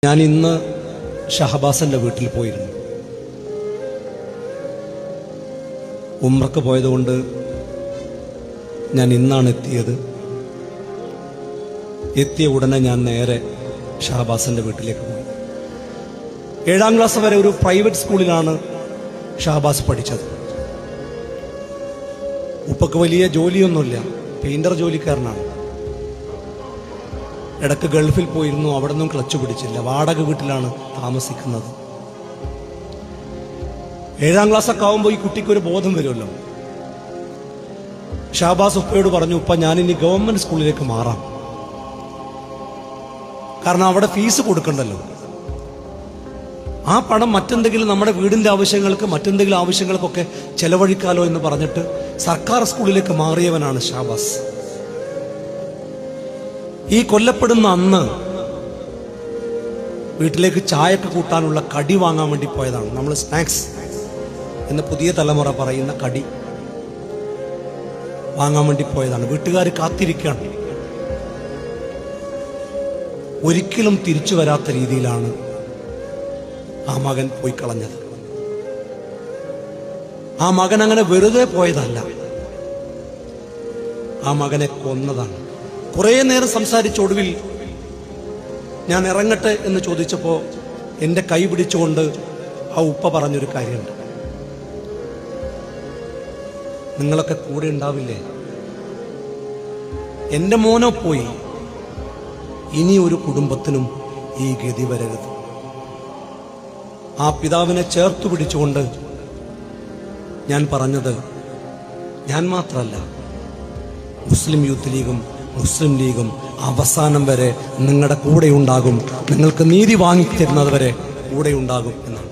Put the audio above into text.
ഞാൻ ഇന്ന് ഷഹബാസിന്റെ വീട്ടിൽ പോയിരുന്നു. ഉംറക്ക് പോയതുകൊണ്ട് ഞാൻ ഇന്നാണ് എത്തിയത്. എത്തിയ ഉടനെ ഞാൻ നേരെ ഷഹബാസിന്റെ വീട്ടിലേക്ക് പോയി. 7ാം ക്ലാസ് വരെ ഒരു പ്രൈവറ്റ് സ്കൂളിലാണ് ഷഹബാസ് പഠിച്ചത്. ഉപ്പക്ക് വലിയ ജോലിയൊന്നുമില്ല, പെയിന്റർ ജോലിക്കാരനാണ്. ഇടയ്ക്ക് ഗൾഫിൽ പോയിരുന്നു, അവിടെ നിന്നും ക്ലച്ച് പിടിച്ചില്ല. വാടക വീട്ടിലാണ് താമസിക്കുന്നത്. 7ാം ക്ലാസ്സൊക്കെ ആവുമ്പോൾ ഈ കുട്ടിക്കൊരു ബോധം വരുമല്ലോ. ഷഹബാസ് ഉപ്പയോട് പറഞ്ഞു, ഉപ്പ ഞാനിനി ഗവൺമെന്റ് സ്കൂളിലേക്ക് മാറാം, കാരണം അവിടെ ഫീസ് കൊടുക്കണ്ടല്ലോ. ആ പണം മറ്റെന്തെങ്കിലും നമ്മുടെ വീടിന്റെ ആവശ്യങ്ങൾക്ക് മറ്റെന്തെങ്കിലും ആവശ്യങ്ങൾക്കൊക്കെ ചെലവഴിക്കാലോ എന്ന് പറഞ്ഞിട്ട് സർക്കാർ സ്കൂളിലേക്ക് മാറിയവനാണ് ഷഹബാസ്. ഈ കൊല്ലപ്പെടുന്ന അന്ന് വീട്ടിലേക്ക് ചായക്ക് കൂട്ടാനുള്ള കടി വാങ്ങാൻ വേണ്ടി പോയതാണ്. നമ്മൾ സ്നാക്സ് എന്ന് പുതിയ തലമുറ പറയുന്ന കടി വാങ്ങാൻ വേണ്ടി പോയതാണ്. വീട്ടുകാർ കാത്തിരിക്കുകയാണ്. ഒരിക്കലും തിരിച്ചു വരാത്ത രീതിയിലാണ് ആ മകൻ പോയി കളഞ്ഞത്. ആ മകൻ അങ്ങനെ വെറുതെ പോയതല്ല, ആ മകനെ കൊന്നതാണ്. കുറേ നേരം സംസാരിച്ച ഒടുവിൽ ഞാൻ ഇറങ്ങട്ടെ എന്ന് ചോദിച്ചപ്പോൾ എൻ്റെ കൈ പിടിച്ചുകൊണ്ട് ആ ഉപ്പ പറഞ്ഞൊരു കാര്യമുണ്ട്. നിങ്ങളൊക്കെ കൂടെ ഉണ്ടാവില്ലേ? എൻ്റെ മോനോ പോയി, ഇനി ഒരു കുടുംബത്തിനും ഈ ഗതി വരരുത്. ആ പിതാവിനെ ചേർത്തു പിടിച്ചുകൊണ്ട് ഞാൻ പറഞ്ഞത്, ഞാൻ മാത്രമല്ല, മുസ്ലിം യൂത്ത് ലീഗും മുസ്ലിം ലീഗും അവസാനം വരെ നിങ്ങളുടെ കൂടെ ഉണ്ടാകും, നിങ്ങൾക്ക് നീതി വാങ്ങിത്തരുന്നത് വരെ കൂടെ ഉണ്ടാകും എന്നാണ്.